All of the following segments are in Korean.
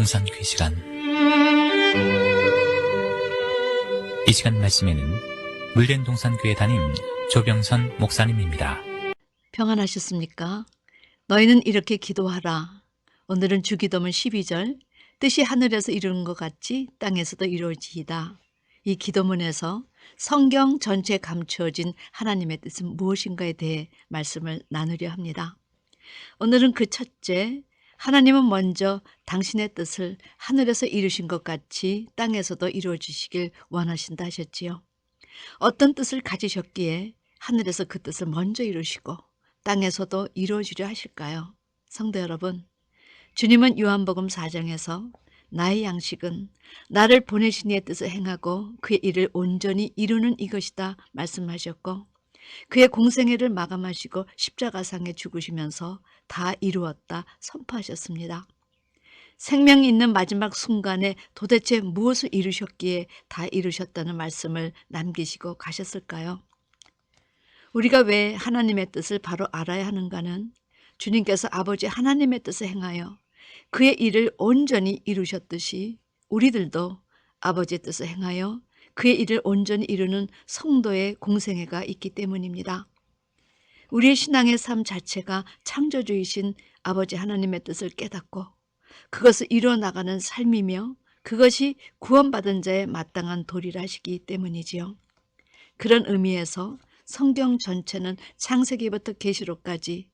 동산교회 시간. 이 시간 말씀에는 물된 동산교회 담임 조병선 목사님입니다. 평안하셨습니까? 너희는 이렇게 기도하라. 오늘은 주기도문 12절, 뜻이 하늘에서 이루는 것 같이 땅에서도 이루어지이다. 이 기도문에서 성경 전체에 감추어진 하나님의 뜻은 무엇인가에 대해 말씀을 나누려 합니다. 오늘은 그 첫째, 하나님은 먼저 당신의 뜻을 하늘에서 이루신 것 같이 땅에서도 이루어지시길 원하신다 하셨지요. 어떤 뜻을 가지셨기에 하늘에서 그 뜻을 먼저 이루시고 땅에서도 이루어지려 하실까요? 성도 여러분, 주님은 요한복음 4장에서 나의 양식은 나를 보내신 이의 뜻을 행하고 그의 일을 온전히 이루는 이것이다 말씀하셨고, 그의 공생애를 마감하시고 십자가상에 죽으시면서 다 이루었다 선포하셨습니다. 생명이 있는 마지막 순간에 도대체 무엇을 이루셨기에 다 이루셨다는 말씀을 남기시고 가셨을까요? 우리가 왜 하나님의 뜻을 바로 알아야 하는가는 주님께서 아버지 하나님의 뜻을 행하여 그의 일을 온전히 이루셨듯이 우리들도 아버지의 뜻을 행하여 그의 일을 온전히 이루는 성도의 공생애가 있기 때문입니다. 우리의 신앙의 삶 자체가 창조주이신 아버지 하나님의 뜻을 깨닫고 그것을 이루어 나가는 삶이며 그것이 구원받은 자의 마땅한 도리라 하시기 때문이지요. 그런 의미에서 성경 전체는 창세기부터 계시록까지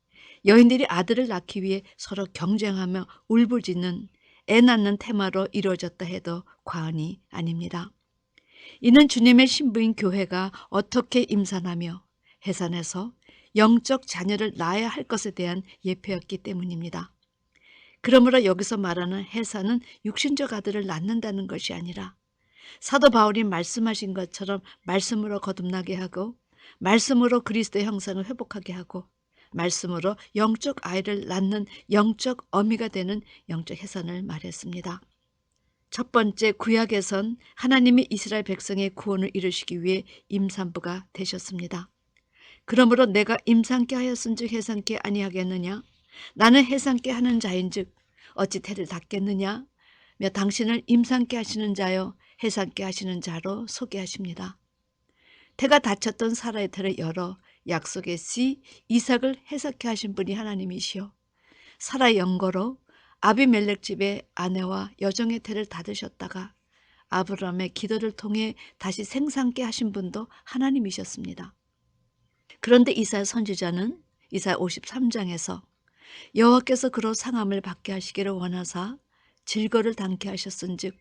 여인들이 아들을 낳기 위해 서로 경쟁하며 울부짖는 애 낳는 테마로 이루어졌다 해도 과언이 아닙니다. 이는 주님의 신부인 교회가 어떻게 임산하며 해산해서 영적 자녀를 낳아야 할 것에 대한 예표였기 때문입니다. 그러므로 여기서 말하는 해산은 육신적 아들을 낳는다는 것이 아니라 사도 바울이 말씀하신 것처럼 말씀으로 거듭나게 하고 말씀으로 그리스도의 형상을 회복하게 하고 말씀으로 영적 아이를 낳는 영적 어미가 되는 영적 해산을 말했습니다. 첫 번째, 구약에선 하나님이 이스라엘 백성의 구원을 이루시기 위해 임산부가 되셨습니다. 그러므로 내가 임산케 하였은즉 해산케 아니하겠느냐? 나는 해산케 하는 자인즉 어찌 태를 닫겠느냐? 며 당신을 임산케 하시는 자여 해산케 하시는 자로 소개하십니다. 태가 닫혔던 사라의 태를 열어 약속의 씨 이삭을 해석케 하신 분이 하나님이시요, 사라의 영거로 아비멜렉 집의 아내와 여종의 태를 닫으셨다가 아브라함의 기도를 통해 다시 생산케 하신 분도 하나님이셨습니다. 그런데 이사야 선지자는 이사야 53장에서 여호와께서 그로 상함을 받게 하시기를 원하사 질거를 당케 하셨은즉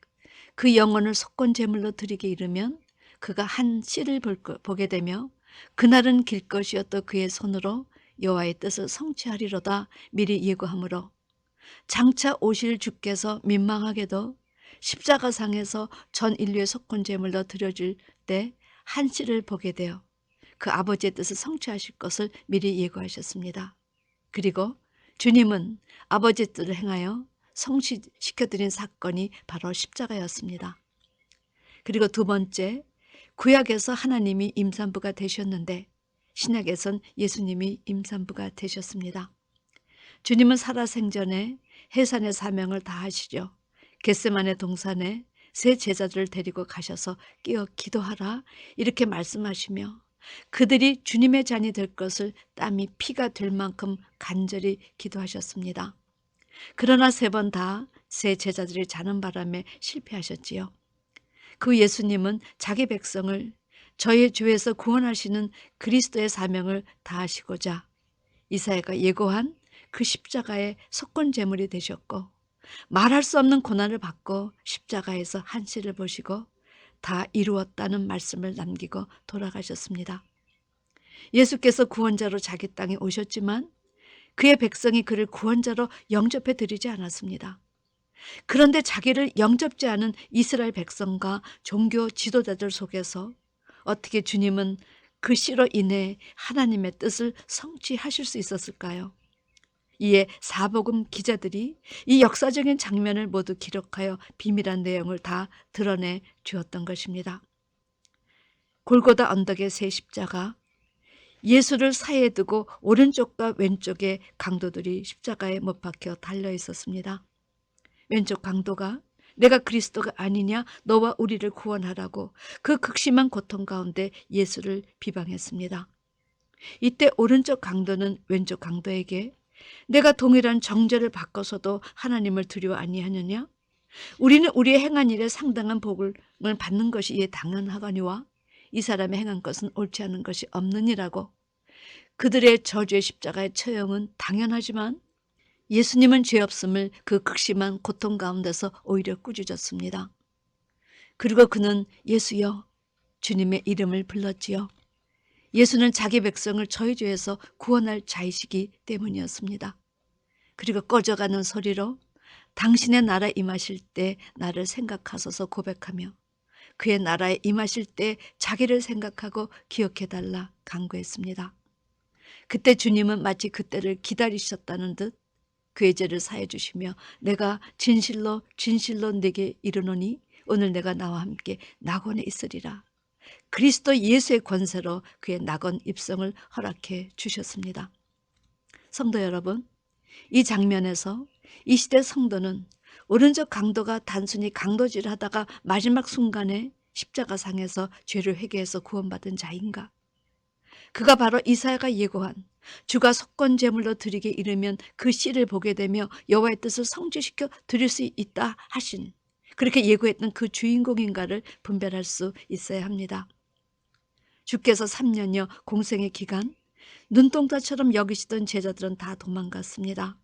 그 영혼을 속건 제물로 드리게 이르면 그가 한 씨를 보게 되며 그날은 길 것이요 또 그의 손으로 여호와의 뜻을 성취하리로다 미리 예고하므로 장차 오실 주께서 민망하게도 십자가상에서 전 인류의 속건 제물로 드려질 때 한 씨를 보게 되어 그 아버지의 뜻을 성취하실 것을 미리 예고하셨습니다. 그리고 주님은 아버지의 뜻을 행하여 성취시켜드린 사건이 바로 십자가였습니다. 그리고 두 번째, 구약에서 하나님이 임산부가 되셨는데 신약에선 예수님이 임산부가 되셨습니다. 주님은 살아생전에 해산의 사명을 다하시려 겟세마네 동산에 세 제자들을 데리고 가셔서 끼어 기도하라 이렇게 말씀하시며 그들이 주님의 잔이 될 것을 땀이 피가 될 만큼 간절히 기도하셨습니다. 그러나 세 번 다 세 제자들이 자는 바람에 실패하셨지요. 그 예수님은 자기 백성을 저의 주에서 구원하시는 그리스도의 사명을 다하시고자 이사야가 예고한 그 십자가의 속건 제물이 되셨고 말할 수 없는 고난을 받고 십자가에서 한 씨를 보시고 다 이루었다는 말씀을 남기고 돌아가셨습니다. 예수께서 구원자로 자기 땅에 오셨지만 그의 백성이 그를 구원자로 영접해 드리지 않았습니다. 그런데 자기를 영접지 않은 이스라엘 백성과 종교 지도자들 속에서 어떻게 주님은 그 씨로 인해 하나님의 뜻을 성취하실 수 있었을까요? 이에 사복음 기자들이 이 역사적인 장면을 모두 기록하여 비밀한 내용을 다 드러내 주었던 것입니다. 골고다 언덕의 세 십자가, 예수를 사이에 두고 오른쪽과 왼쪽에 강도들이 십자가에 못 박혀 달려 있었습니다. 왼쪽 강도가 내가 그리스도가 아니냐, 너와 우리를 구원하라고 그 극심한 고통 가운데 예수를 비방했습니다. 이때 오른쪽 강도는 왼쪽 강도에게 내가 동일한 정죄를 받고서도 하나님을 두려워 아니하느냐? 우리는 우리의 행한 일에 상당한 복을 받는 것이 이에 당연하거니와 이 사람이 행한 것은 옳지 않은 것이 없느니라고. 그들의 저주의 십자가의 처형은 당연하지만 예수님은 죄 없음을 그 극심한 고통 가운데서 오히려 꾸짖었습니다. 그리고 그는 예수여, 주님의 이름을 불렀지요. 예수는 자기 백성을 저희 죄에서 구원할 자이시기 때문이었습니다. 그리고 꺼져가는 소리로 당신의 나라 임하실 때 나를 생각하소서 고백하며 그의 나라에 임하실 때 자기를 생각하고 기억해달라 간구했습니다. 그때 주님은 마치 그때를 기다리셨다는 듯 그의 죄를 사해 주시며 내가 진실로 진실로 내게 이르노니 오늘 내가 나와 함께 낙원에 있으리라. 그리스도 예수의 권세로 그의 낙원 입성을 허락해 주셨습니다. 성도 여러분, 이 장면에서 이 시대 성도는 오른쪽 강도가 단순히 강도질하다가 마지막 순간에 십자가상에서 죄를 회개해서 구원받은 자인가? 그가 바로 이사야가 예고한 주가 속건 제물로 드리게 이르면 그 씨를 보게 되며 여호와의 뜻을 성취시켜 드릴 수 있다 하신, 그렇게 예고했던 그 주인공인가를 분별할 수 있어야 합니다. 주께서 3년여 공생의 기간 눈동자처럼 여기시던 제자들은 다 도망갔습니다.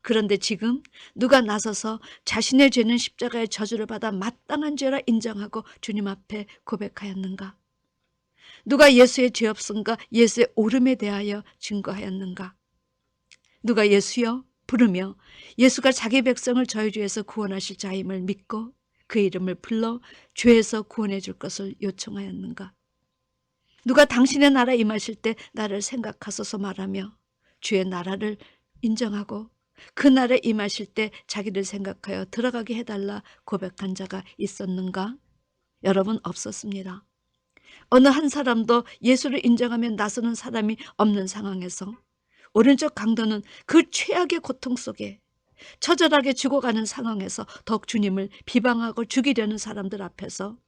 그런데 지금 누가 나서서 자신의 죄는 십자가의 저주를 받아 마땅한 죄라 인정하고 주님 앞에 고백하였는가? 누가 예수의 죄 없음과 예수의 오름에 대하여 증거하였는가? 누가 예수여 부르며 예수가 자기 백성을 저희 죄에서 구원하실 자임을 믿고 그 이름을 불러 죄에서 구원해 줄 것을 요청하였는가? 누가 당신의 나라 임하실 때 나를 생각하소서 말하며 주의 나라를 인정하고 그 날에 임하실 때 자기를 생각하여 들어가게 해달라 고백한 자가 있었는가? 여러분, 없었습니다. 어느 한 사람도 예수를 인정하며 나서는 사람이 없는 상황에서 오른쪽 강도는 그 최악의 고통 속에 처절하게 죽어가는 상황에서 더욱 주님을 비방하고 죽이려는 사람들 앞에서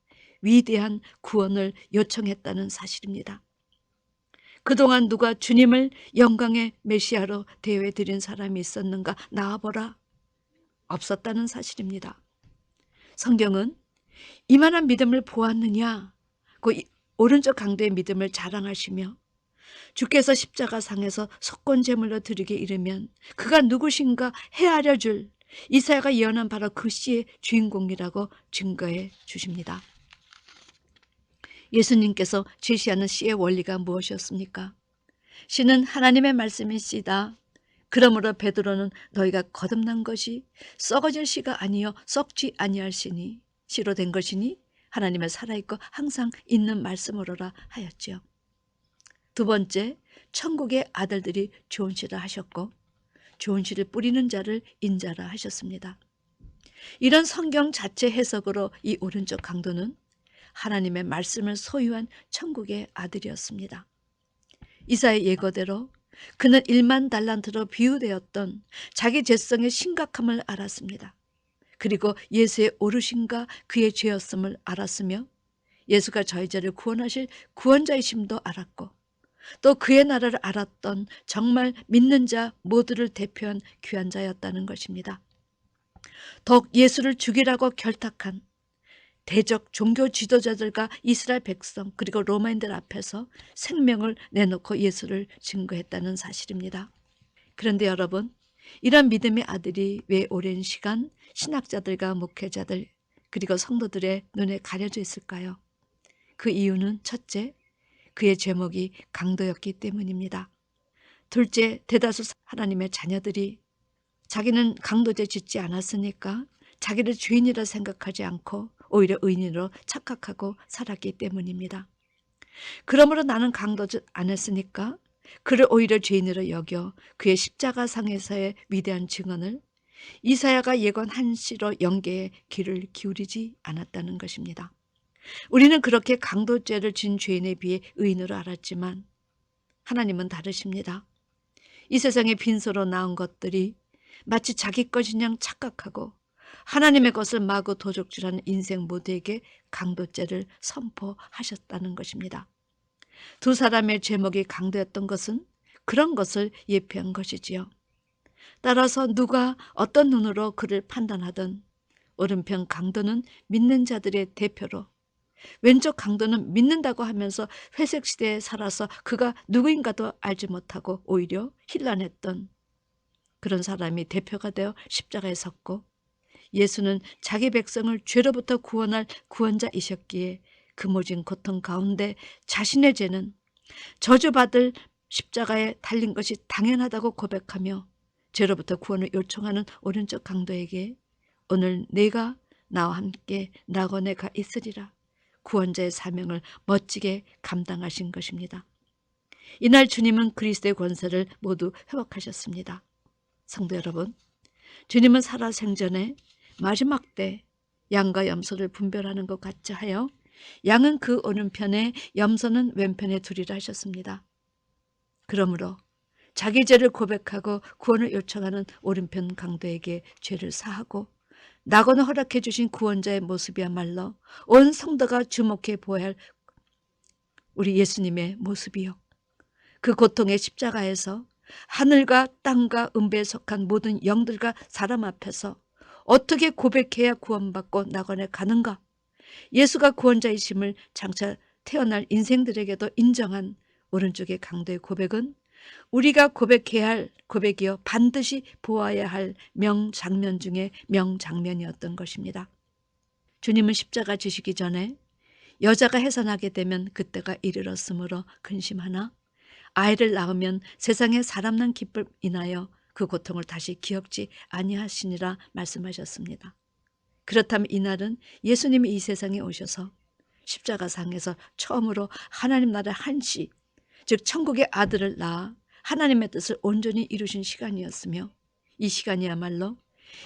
위대한 구원을 요청했다는 사실입니다. 그동안 누가 주님을 영광의 메시아로 대우해드린 사람이 있었는가? 나와보라. 없었다는 사실입니다. 성경은 이만한 믿음을 보았느냐? 그 오른쪽 강도의 믿음을 자랑하시며 주께서 십자가상에서 속건제물로 드리게 이르면 그가 누구신가 헤아려 줄 이사야가 예언한 바로 그 씨의 주인공이라고 증거해 주십니다. 예수님께서 제시하는 씨의 원리가 무엇이었습니까? 씨는 하나님의 말씀이시다. 그러므로 베드로는 너희가 거듭난 것이 썩어질 씨가 아니요 썩지 아니할 씨니 씨로 된 것이니 하나님의 살아있고 항상 있는 말씀으로라 하였지요. 두 번째, 천국의 아들들이 좋은 씨라 하셨고 좋은 씨를 뿌리는 자를 인자라 하셨습니다. 이런 성경 자체 해석으로 이 오른쪽 강도는 하나님의 말씀을 소유한 천국의 아들이었습니다. 이사야 예고대로 그는 1만 달란트로 비유되었던 자기 죄성의 심각함을 알았습니다. 그리고 예수의 오르심과 그의 죄였음을 알았으며 예수가 저희 죄를 구원하실 구원자이심도 알았고 또 그의 나라를 알았던 정말 믿는 자 모두를 대표한 귀한 자였다는 것입니다. 더욱 예수를 죽이라고 결탁한 대적 종교 지도자들과 이스라엘 백성 그리고 로마인들 앞에서 생명을 내놓고 예수를 증거했다는 사실입니다. 그런데 여러분, 이런 믿음의 아들이 왜 오랜 시간 신학자들과 목회자들 그리고 성도들의 눈에 가려져 있을까요? 그 이유는 첫째, 그의 제목이 강도였기 때문입니다. 둘째, 대다수 하나님의 자녀들이 자기는 강도죄 짓지 않았으니까 자기를 죄인이라 생각하지 않고 오히려 의인으로 착각하고 살았기 때문입니다. 그러므로 나는 강도짓 안 했으니까 그를 오히려 죄인으로 여겨 그의 십자가상에서의 위대한 증언을 이사야가 예고한 시로 연계에 귀를 기울이지 않았다는 것입니다. 우리는 그렇게 강도죄를 진 죄인에 비해 의인으로 알았지만 하나님은 다르십니다. 이 세상에 빈소로 나온 것들이 마치 자기 것인 양 착각하고 하나님의 것을 마구 도적질하는 인생 모두에게 강도죄를 선포하셨다는 것입니다. 두 사람의 제목이 강도였던 것은 그런 것을 예표한 것이지요. 따라서 누가 어떤 눈으로 그를 판단하든 오른편 강도는 믿는 자들의 대표로, 왼쪽 강도는 믿는다고 하면서 회색 시대에 살아서 그가 누구인가도 알지 못하고 오히려 혼란했던 그런 사람이 대표가 되어 십자가에 섰고, 예수는 자기 백성을 죄로부터 구원할 구원자이셨기에 그 모진 고통 가운데 자신의 죄는 저주받을 십자가에 달린 것이 당연하다고 고백하며 죄로부터 구원을 요청하는 오른쪽 강도에게 오늘 내가 나와 함께 낙원에 가 있으리라 구원자의 사명을 멋지게 감당하신 것입니다. 이날 주님은 그리스도의 권세를 모두 회복하셨습니다. 성도 여러분, 주님은 살아생전에 마지막 때 양과 염소를 분별하는 것 같이 하여 양은 그 오른편에 염소는 왼편에 두리라 하셨습니다. 그러므로 자기 죄를 고백하고 구원을 요청하는 오른편 강도에게 죄를 사하고 낙원을 허락해 주신 구원자의 모습이야말로 온 성도가 주목해 보아야 할 우리 예수님의 모습이요. 그 고통의 십자가에서 하늘과 땅과 음배에 속한 모든 영들과 사람 앞에서 어떻게 고백해야 구원받고 낙원에 가는가? 예수가 구원자이심을 장차 태어날 인생들에게도 인정한 오른쪽의 강도의 고백은 우리가 고백해야 할 고백이요 반드시 보아야 할 명장면 중에 명장면이었던 것입니다. 주님은 십자가 지시기 전에 여자가 해산하게 되면 그때가 이르렀으므로 근심하나 아이를 낳으면 세상에 사람 난 기쁨 인하여 그 고통을 다시 기억지 아니하시니라 말씀하셨습니다. 그렇다면 이날은 예수님이 이 세상에 오셔서 십자가상에서 처음으로 하나님 나라의 한시, 즉 천국의 아들을 낳아 하나님의 뜻을 온전히 이루신 시간이었으며 이 시간이야말로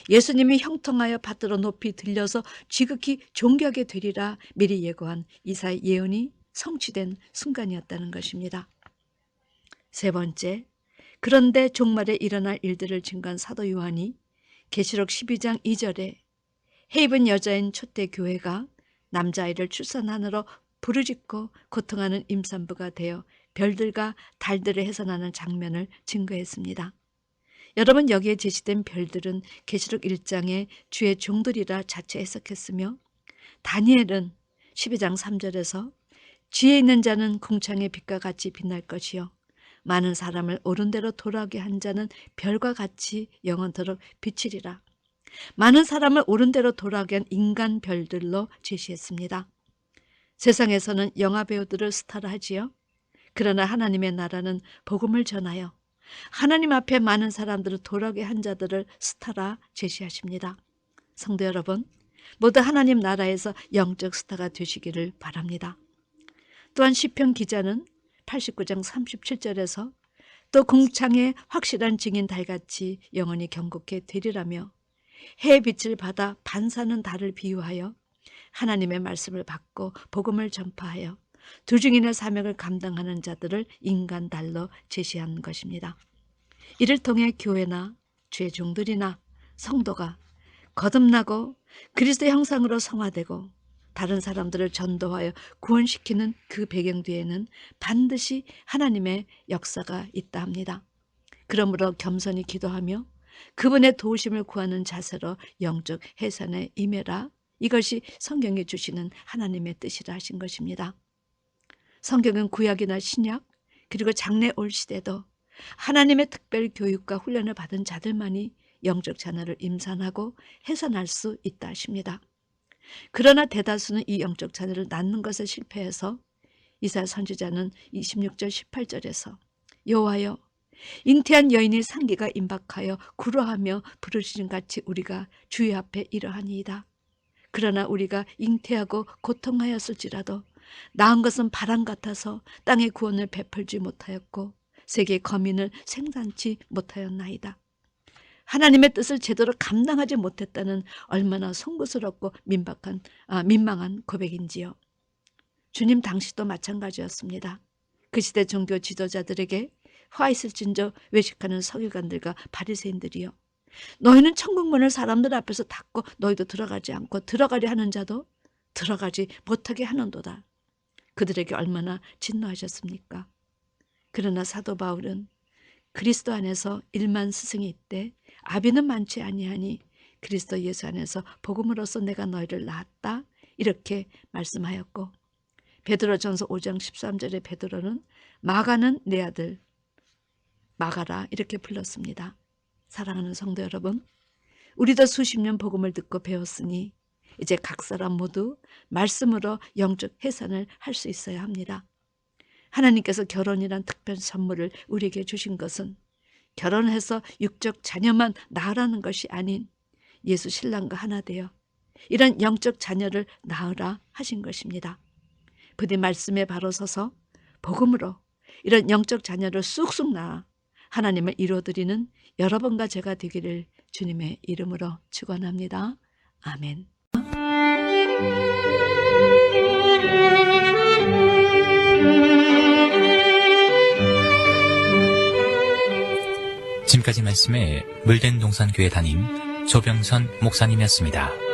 예수님이 형통하여 받들어 높이 들려서 지극히 존귀하게 되리라 미리 예고한 이사의 예언이 성취된 순간이었다는 것입니다. 세 번째, 그런데 종말에 일어날 일들을 증거한 사도 요한이 계시록 12장 2절에 해입은 여자인 초대교회가 남자아이를 출산하느라 부르짖고 고통하는 임산부가 되어 별들과 달들을 해산하는 장면을 증거했습니다. 여러분, 여기에 제시된 별들은 계시록 1장에 주의 종들이라 자체 해석했으며 다니엘은 12장 3절에서 지혜 있는 자는 궁창의 빛과 같이 빛날 것이요 많은 사람을 옳은 대로 돌아오게 한 자는 별과 같이 영원토록 비치리라. 많은 사람을 옳은 대로 돌아오게 한 인간 별들로 제시했습니다. 세상에서는 영화 배우들을 스타로 하지요. 그러나 하나님의 나라는 복음을 전하여 하나님 앞에 많은 사람들을 돌아오게 한 자들을 스타라 제시하십니다. 성도 여러분, 모두 하나님 나라에서 영적 스타가 되시기를 바랍니다. 또한 시편 기자는 89장 37절에서 또 궁창의 확실한 증인 달같이 영원히 경고케 되리라며 해의 빛을 받아 반사는 달을 비유하여 하나님의 말씀을 받고 복음을 전파하여 두 증인의 사명을 감당하는 자들을 인간 달로 제시한 것입니다. 이를 통해 교회나 주의 종들이나 성도가 거듭나고 그리스도의 형상으로 성화되고 다른 사람들을 전도하여 구원시키는 그 배경 뒤에는 반드시 하나님의 역사가 있다 합니다. 그러므로 겸손히 기도하며 그분의 도우심을 구하는 자세로 영적 해산에 임해라. 이것이 성경이 주시는 하나님의 뜻이라 하신 것입니다. 성경은 구약이나 신약 그리고 장래 올 시대도 하나님의 특별 교육과 훈련을 받은 자들만이 영적 자녀를 임산하고 해산할 수 있다 하십니다. 그러나 대다수는 이 영적 자녀를 낳는 것에 실패해서 이사야 선지자는 26절 18절에서 여호와여 잉태한 여인이 상기가 임박하여 구로하며 부르짖음 같이 우리가 주의 앞에 이러하니이다. 그러나 우리가 잉태하고 고통하였을지라도 낳은 것은 바람 같아서 땅의 구원을 베풀지 못하였고 세계의 거민을 생산치 못하였나이다. 하나님의 뜻을 제대로 감당하지 못했다는 얼마나 송구스럽고 민망한 고백인지요. 주님 당시도 마찬가지였습니다. 그 시대 종교 지도자들에게 화 있을진저 외식하는 서기관들과 바리새인들이요 너희는 천국문을 사람들 앞에서 닫고 너희도 들어가지 않고 들어가려 하는 자도 들어가지 못하게 하는도다. 그들에게 얼마나 진노하셨습니까? 그러나 사도 바울은 그리스도 안에서 1만 스승이 있되 아비는 많지 아니하니 그리스도 예수 안에서 복음으로써 내가 너희를 낳았다 이렇게 말씀하였고, 베드로전서 5장 13절에 베드로는 마가는 내 아들 마가라 이렇게 불렀습니다. 사랑하는 성도 여러분, 우리도 수십 년 복음을 듣고 배웠으니 이제 각 사람 모두 말씀으로 영적 해산을 할 수 있어야 합니다. 하나님께서 결혼이란 특별 선물을 우리에게 주신 것은 결혼해서 육적 자녀만 낳으라는 것이 아닌 예수 신랑과 하나 되어 이런 영적 자녀를 낳으라 하신 것입니다. 부디 말씀에 바로 서서 복음으로 이런 영적 자녀를 쑥쑥 낳아 하나님을 이루어드리는 여러분과 제가 되기를 주님의 이름으로 축원합니다. 아멘. 지금까지 말씀에 물된 동산교회 담임 조병선 목사님이었습니다.